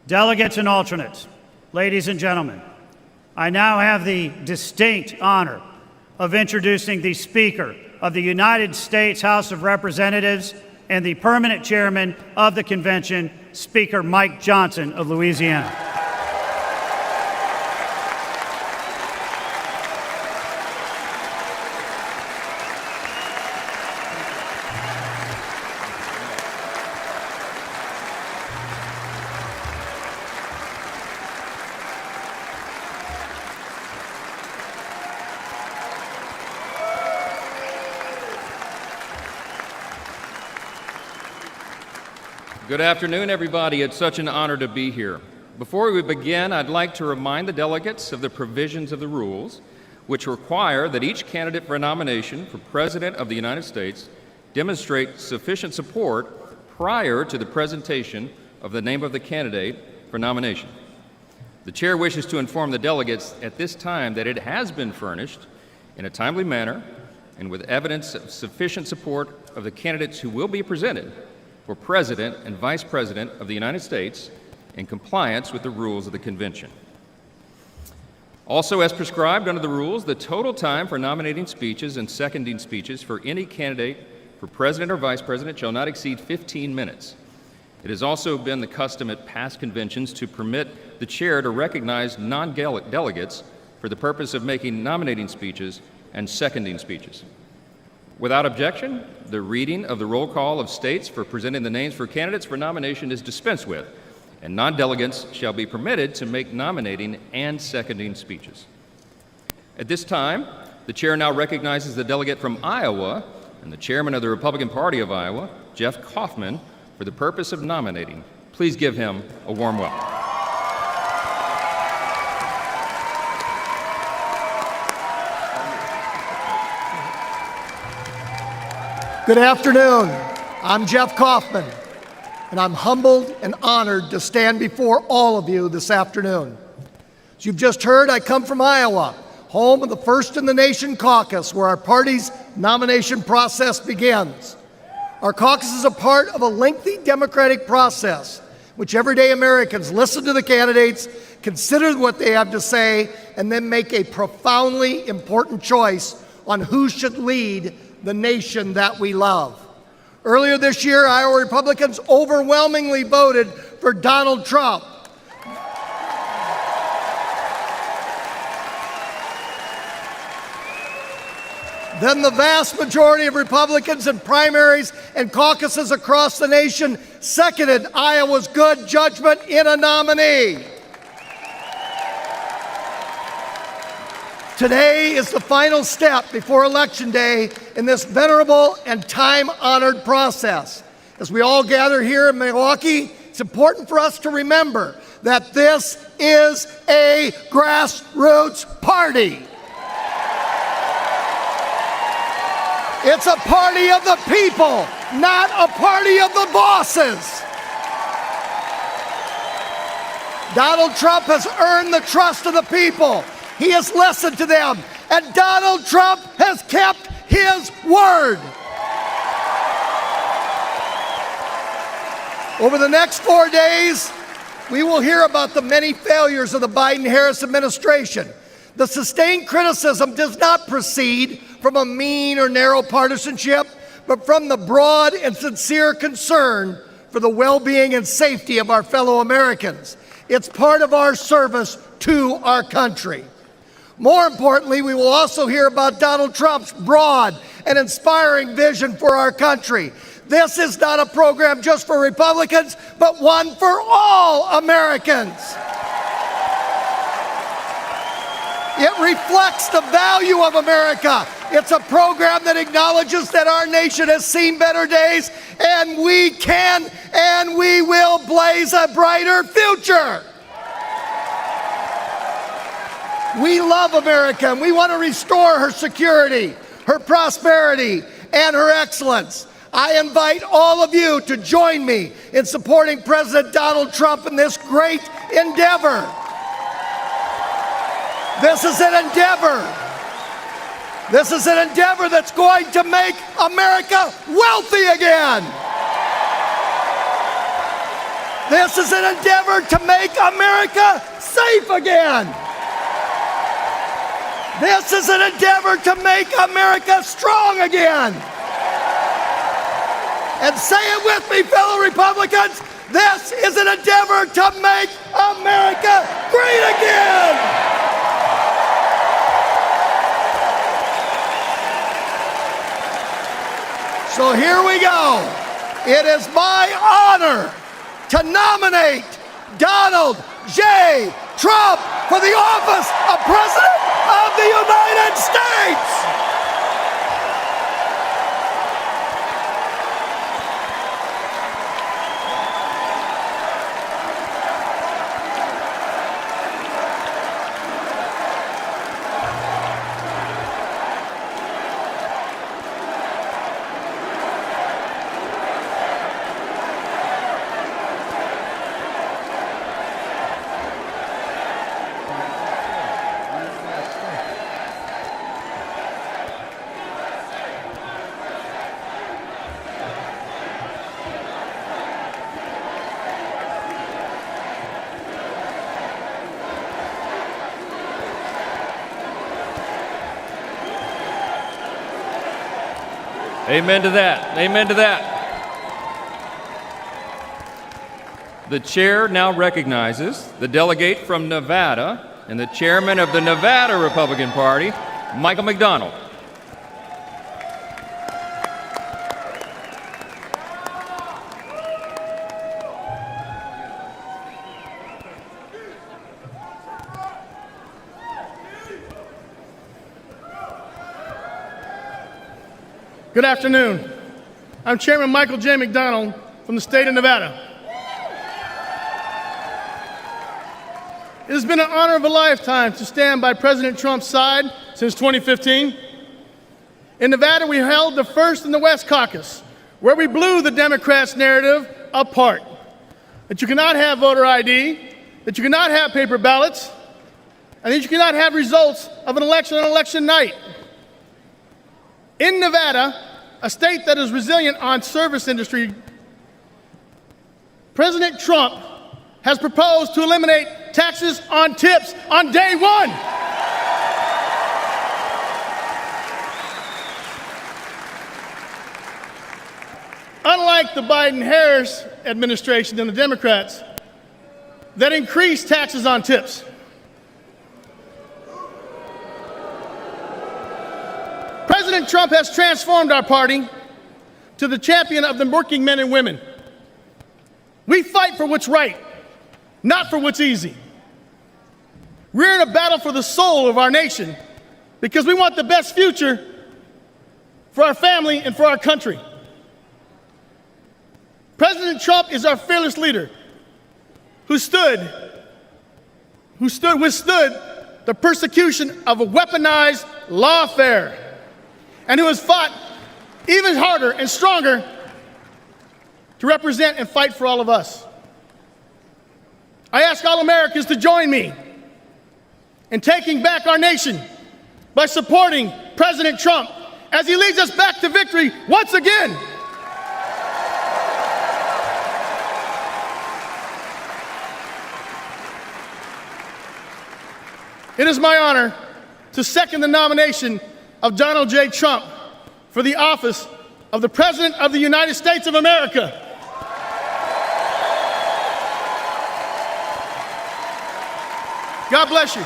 Delegates and alternates, ladies and gentlemen, I now have the distinct honor of introducing the Speaker of the United States House of Representatives and the permanent chairman of the convention, Speaker Mike Johnson of Louisiana. Good afternoon, everybody. It's such an honor to be here. Before we begin, I'd like to remind the delegates of the provisions of the rules, which require that each candidate for a nomination for President of the United States demonstrate sufficient support prior to the presentation of the name of the candidate for nomination. The chair wishes to inform the delegates at this time that it has been furnished in a timely manner and with evidence of sufficient support of the candidates who will be presented for President and Vice President of the United States in compliance with the rules of the convention. Also, as prescribed under the rules, the total time for nominating speeches and seconding speeches for any candidate for President or Vice President shall not exceed 15 minutes. It has also been the custom at past conventions to permit the chair to recognize non-delegates for the purpose of making nominating speeches and seconding speeches. Without objection, the reading of the roll call of states for presenting the names for candidates for nomination is dispensed with, and non-delegates shall be permitted to make nominating and seconding speeches. At this time, the chair now recognizes the delegate from Iowa and the chairman of the Republican Party of Iowa, Jeff Kaufman, for the purpose of nominating. Please give him a warm welcome. Good afternoon. I'm Jeff Kaufman, and I'm humbled and honored to stand before all of you this afternoon. As you've just heard, I come from Iowa, home of the First in the Nation caucus, where our party's nomination process begins. Our caucus is a part of a lengthy democratic process, which everyday Americans listen to the candidates, consider what they have to say, and then make a profoundly important choice on who should lead the nation that we love. Earlier this year, Iowa Republicans overwhelmingly voted for Donald Trump. Then the vast majority of Republicans in primaries and caucuses across the nation seconded Iowa's good judgment in a nominee. Today is the final step before Election Day in this venerable and time-honored process. As we all gather here in Milwaukee, it's important for us to remember that this is a grassroots party. It's a party of the people, not a party of the bosses. Donald Trump has earned the trust of the people. He has listened to them, and Donald Trump has kept his word. Over the next 4 days, we will hear about the many failures of the Biden-Harris administration. The sustained criticism does not proceed from a mean or narrow partisanship, but from the broad and sincere concern for the well-being and safety of our fellow Americans. It's part of our service to our country. More importantly, we will also hear about Donald Trump's broad and inspiring vision for our country. This is not a program just for Republicans, but one for all Americans. It reflects the value of America. It's a program that acknowledges that our nation has seen better days, and we can and we will blaze a brighter future. We love America, and we want to restore her security, her prosperity, and her excellence. I invite all of you to join me in supporting President Donald Trump in this great endeavor. This is an endeavor. This is an endeavor that's going to make America wealthy again. This is an endeavor to make America safe again. This is an endeavor to make America strong again. And say it with me, fellow Republicans, this is an endeavor to make America great again. So here we go. It is my honor to nominate Donald J. Trump for the office of President of the United States. Amen to that. Amen to that. The chair now recognizes the delegate from Nevada and the chairman of the Nevada Republican Party, Michael McDonald. Good afternoon. I'm Chairman Michael J. McDonald from the state of Nevada. It has been an honor of a lifetime to stand by President Trump's side since 2015. In Nevada, we held the first in the West Caucus, where we blew the Democrats' narrative apart. That you cannot have voter ID, that you cannot have paper ballots, and that you cannot have results of an election on election night. In Nevada, a state that is resilient on service industry, President Trump has proposed to eliminate taxes on tips on day one. Unlike the Biden-Harris administration and the Democrats that increased taxes on tips, President Trump has transformed our party to the champion of the working men and women. We fight for what's right, not for what's easy. We're in a battle for the soul of our nation because we want the best future for our family and for our country. President Trump is our fearless leader who withstood the persecution of a weaponized lawfare, and who has fought even harder and stronger to represent and fight for all of us. I ask all Americans to join me in taking back our nation by supporting President Trump as he leads us back to victory once again. It is my honor to second the nomination of Donald J. Trump for the office of the President of the United States of America. God bless you.